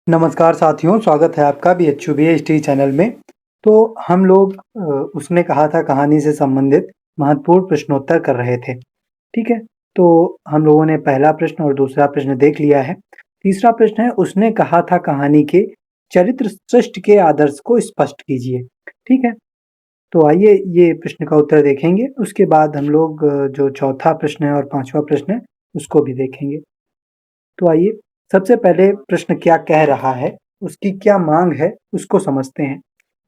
नमस्कार साथियों, स्वागत है आपका BHUBHT चैनल में। तो हम लोग उसने कहा था कहानी से संबंधित महत्वपूर्ण प्रश्नोत्तर कर रहे थे, ठीक है? तो हम लोगों ने पहला प्रश्न और दूसरा प्रश्न देख लिया है। तीसरा प्रश्न है उसने कहा था कहानी के चरित्र सृष्टि के आदर्श को स्पष्ट कीजिए, ठीक है? तो आइए ये प्रश्न का उत्तर देखेंगे, उसके बाद हम लोग जो चौथा प्रश्न है और पाँचवा प्रश्न है उसको भी देखेंगे। तो आइए सबसे पहले प्रश्न क्या कह रहा है, उसकी क्या माँग है, उसको समझते हैं।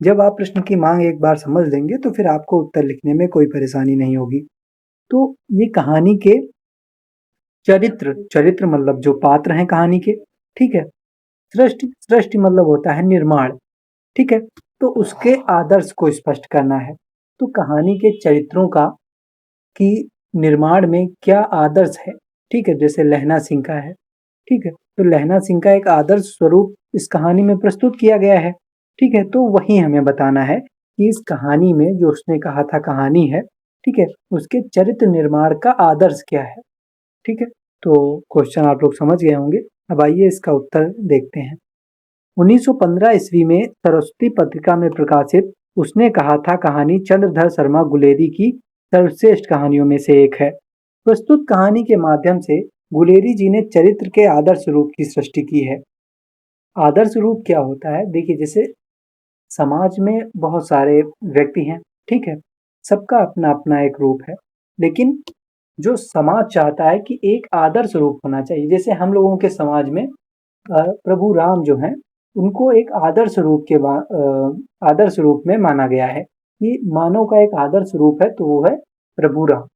जब आप प्रश्न की माँग एक बार समझ लेंगे तो फिर आपको उत्तर लिखने में कोई परेशानी नहीं होगी। तो ये कहानी के चरित्र मतलब जो पात्र हैं कहानी के, ठीक है? सृष्टि मतलब होता है निर्माण, ठीक है? तो उसके आदर्श को स्पष्ट करना है। तो कहानी के चरित्रों का कि निर्माण में क्या आदर्श है, ठीक है? जैसे लहना सिंह का है, ठीक है? तो लहना सिंह का एक आदर्श स्वरूप इस कहानी में प्रस्तुत किया गया है, ठीक है? तो वही हमें बताना है कि इस कहानी में जो उसने कहा था कहानी है, ठीक है? उसके चरित्र निर्माण का आदर्श क्या है, ठीक है? तो क्वेश्चन आप लोग समझ गए होंगे। अब आइए इसका उत्तर देखते हैं। 1915 ईस्वी में सरस्वती पत्रिका में प्रकाशित उसने कहा था कहानी चंद्रधर शर्मा गुलेरी की सर्वश्रेष्ठ कहानियों में से एक है। प्रस्तुत कहानी के माध्यम से गुलेरी जी ने चरित्र के आदर्श रूप की सृष्टि की है। आदर्श रूप क्या होता है? देखिए जैसे समाज में बहुत सारे व्यक्ति हैं, ठीक है? सबका अपना-अपना एक रूप है, लेकिन जो समाज चाहता है कि एक आदर्श रूप होना चाहिए। जैसे हम लोगों के समाज में प्रभु राम जो हैं, उनको एक आदर्श रूप में माना गया है कि मानव का एक आदर्श रूप है तो वो है प्रभु राम,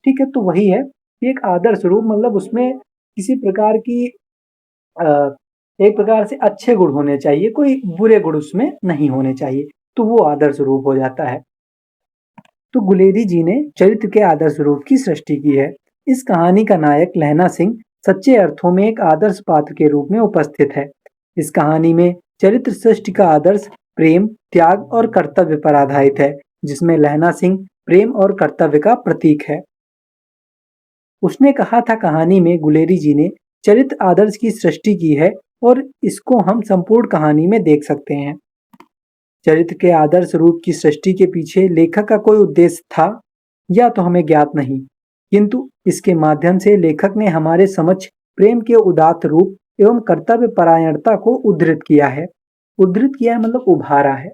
ठीक है? तो वही है कि एक आदर्श रूप मतलब उसमें किसी प्रकार की अ, एक प्रकार से अच्छे गुण होने चाहिए, कोई बुरे गुण उसमें नहीं होने चाहिए, तो वो आदर्श रूप हो जाता है। तो गुलेरी जी ने चरित्र के आदर्श रूप की सृष्टि की है। इस कहानी का नायक लहना सिंह सच्चे अर्थों में एक आदर्श पात्र के रूप में उपस्थित है। इस कहानी में चरित्र सृष्टि का आदर्श प्रेम, त्याग और कर्तव्य पर आधारित है, जिसमें लहना सिंह प्रेम और कर्तव्य का प्रतीक है। उसने कहा था कहानी में गुलेरी जी ने चरित्र आदर्श की सृष्टि की है और इसको हम संपूर्ण कहानी में देख सकते हैं। चरित्र के आदर्श रूप की सृष्टि के पीछे लेखक का कोई उद्देश्य था या तो हमें ज्ञात नहीं, किंतु इसके माध्यम से लेखक ने हमारे समक्ष प्रेम के उदात्त रूप एवं कर्तव्य परायणता को उद्धृत किया है। उद्धृत किया है मतलब उभारा है।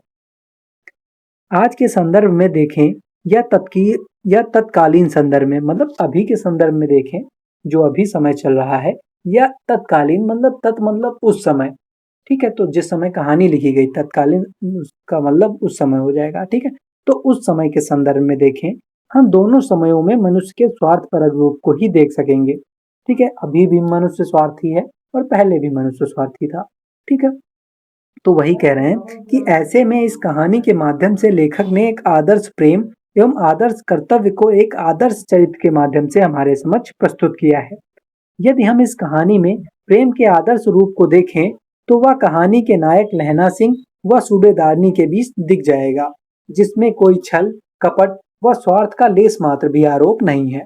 आज के संदर्भ में देखें या तत्कालीन संदर्भ में मतलब अभी के संदर्भ में देखें, जो अभी समय चल रहा है, या तत्कालीन मतलब मतलब उस समय, ठीक है? तो जिस समय कहानी लिखी गई तत्कालीन उसका मतलब उस समय हो जाएगा, ठीक है? तो उस समय के संदर्भ में देखें, हम दोनों समयों में मनुष्य के स्वार्थपरक रूप को ही देख सकेंगे, ठीक है? अभी भी मनुष्य स्वार्थी है और पहले भी मनुष्य स्वार्थी था, ठीक है? तो वही कह रहे हैं कि ऐसे में इस कहानी के माध्यम से लेखक ने एक आदर्श प्रेम एवं आदर्श कर्तव्य को एक आदर्श चरित्र के माध्यम से हमारे समक्ष प्रस्तुत किया है। यदि हम इस कहानी में प्रेम के आदर्श रूप को देखें, तो वह कहानी के नायक लहना सिंह व सूबेदारनी के बीच दिख जाएगा, जिसमें कोई छल, कपट व स्वार्थ का लेस मात्र भी आरोप नहीं है।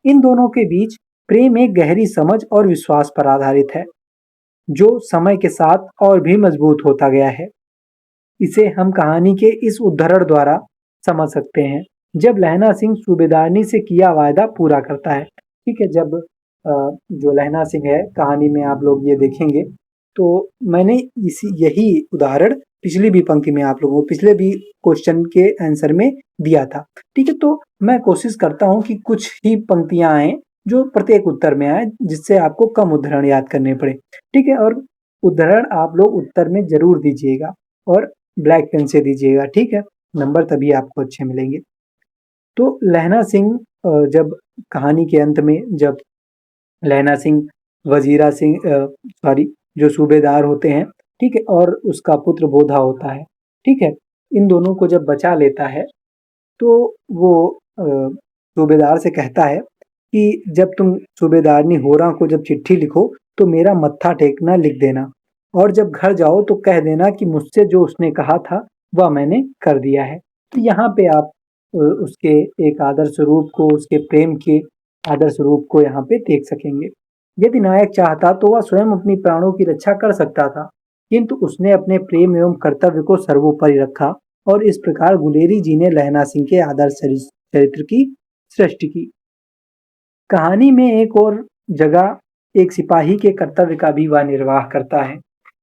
इन दोनों के बीच प्रेम एक गहरी समझ और विश्वास पर आधारित है, जो समय के साथ और भी मजबूत होता गया है। इसे हम कहानी के इस उद्धरण द्वारा समझ सकते हैं। जब लहना सिंह सूबेदारनी से किया वायदा पूरा करता है, ठीक है? जब जो लहना सिंह है कहानी में आप लोग ये देखेंगे, तो मैंने इसी यही उदाहरण पिछली भी पंक्ति में आप लोगों को पिछले भी क्वेश्चन के आंसर में दिया था, ठीक है? तो मैं कोशिश करता हूँ कि कुछ ही पंक्तियां आए जो प्रत्येक उत्तर में आए, जिससे आपको कम उद्धरण याद करने पड़े, ठीक है? और उद्धरण आप लोग उत्तर में जरूर दीजिएगा और ब्लैक पेन से दीजिएगा, ठीक है? नंबर तभी आपको अच्छे मिलेंगे। तो लहना सिंह जब कहानी के अंत में जब लहना सिंह वजीरा सिंह सॉरी जो सूबेदार होते हैं, ठीक है? और उसका पुत्र बोधा होता है, ठीक है? इन दोनों को जब बचा लेता है, तो वो सूबेदार से कहता है कि जब तुम सूबेदारनी होरा को जब चिट्ठी लिखो, तो मेरा मत्था टेकना लिख देना और जब घर जाओ तो कह देना कि मुझसे जो उसने कहा था, वह मैंने कर दिया है। तो यहाँ पे आप उसके एक आदर्श रूप को, उसके प्रेम के आदर्श रूप को यहाँ पे देख सकेंगे। यदि नायक चाहता तो वह स्वयं अपनी प्राणों की रक्षा कर सकता था, किंतु उसने अपने प्रेम एवं कर्तव्य को सर्वोपरि रखा और इस प्रकार गुलेरी जी ने लहना सिंह के आदर्श चरित्र की सृष्टि की। कहानी में एक और जगह एक सिपाही के कर्तव्य का भी वह निर्वाह करता है,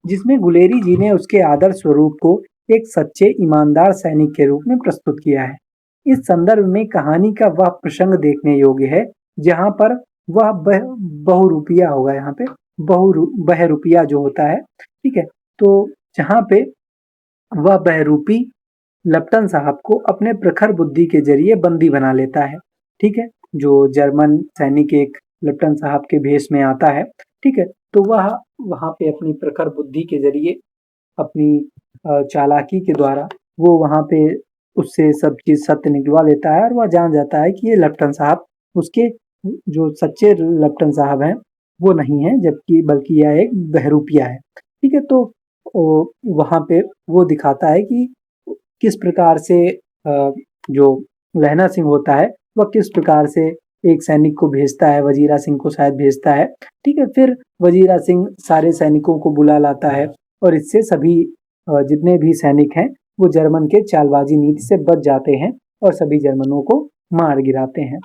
जिसमें गुलेरी जी ने उसके आदर्श स्वरूप को एक सच्चे ईमानदार सैनिक के रूप में प्रस्तुत किया है। इस संदर्भ में कहानी का वह प्रसंग देखने योग्य है जहाँ पर वह बहुरूपिया होगा, यहाँ पे बहरूपिया जो होता है, ठीक है। तो जहाँ पे वह बहरूपी लप्टन साहब को अपने प्रखर बुद्धि के जरिए बंदी बना लेता है, ठीक है। जो जर्मन सैनिक एक लप्टन साहब के भेष में आता है, ठीक है। तो वह वहाँ पे अपनी प्रखर बुद्धि के जरिए अपनी चालाकी के द्वारा वो वहाँ पे उससे सब चीज सत्य निकलवा लेता है और वह जान जाता है कि ये लप्टन साहब उसके जो सच्चे लप्टन साहब हैं वो नहीं है, जबकि बल्कि यह एक बहरूपिया है, ठीक है। तो वहाँ पे वो दिखाता है कि किस प्रकार से जो लहना सिंह होता है वह किस प्रकार से एक सैनिक को भेजता है, वजीरा सिंह को शायद भेजता है, ठीक है। फिर वजीरा सिंह सारे सैनिकों को बुला लाता है और इससे सभी जितने भी सैनिक हैं वो जर्मन के चालबाजी नीति से बच जाते हैं और सभी जर्मनों को मार गिराते हैं।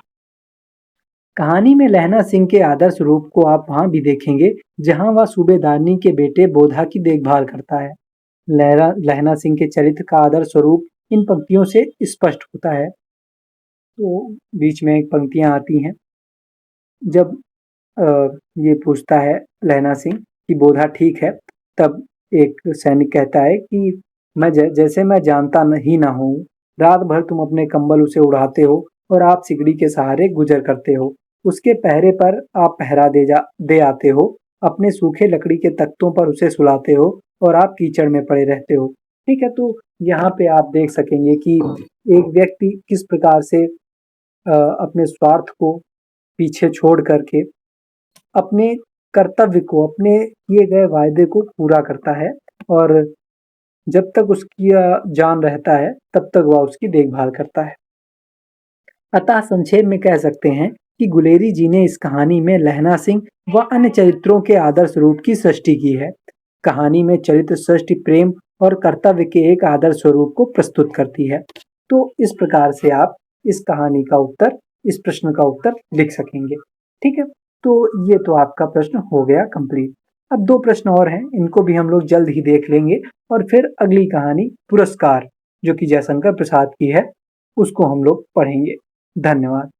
कहानी में लहना सिंह के आदर्श रूप को आप वहां भी देखेंगे जहां वह सूबेदारनी के बेटे बोधा की देखभाल करता है। लहना सिंह के चरित्र का आदर्श स्वरूप इन पंक्तियों से स्पष्ट होता है। तो बीच में एक पंक्तियां आती हैं, जब ये पूछता है लहना सिंह कि बोधा ठीक है, तब एक सैनिक कहता है कि मैं जैसे मैं जानता ही ना हूँ, रात भर तुम अपने कंबल उसे उड़ाते हो और आप सिकड़ी के सहारे गुजर करते हो, उसके पहरे पर आप पहरा दे आते हो, अपने सूखे लकड़ी के तख्तों पर उसे सुलाते हो और आप कीचड़ में पड़े रहते हो, ठीक है। तो यहाँ पे आप देख सकेंगे कि एक व्यक्ति किस प्रकार से अपने स्वार्थ को पीछे छोड़ करके अपने कर्तव्य को, अपने किए गए वायदे को पूरा करता है और जब तक उसकी जान रहता है तब तक वह उसकी देखभाल करता है। अतः संक्षेप में कह सकते हैं कि गुलेरी जी ने इस कहानी में लहना सिंह व अन्य चरित्रों के आदर्श रूप की सृष्टि की है। कहानी में चरित्र सृष्टि प्रेम और कर्तव्य के एक आदर्श स्वरूप को प्रस्तुत करती है। तो इस प्रकार से आप इस कहानी का उत्तर, इस प्रश्न का उत्तर लिख सकेंगे, ठीक है। तो ये तो आपका प्रश्न हो गया कंप्लीट। अब 2 प्रश्न और हैं, इनको भी हम लोग जल्द ही देख लेंगे और फिर अगली कहानी पुरस्कार, जो कि जयशंकर प्रसाद की है, उसको हम लोग पढ़ेंगे। धन्यवाद।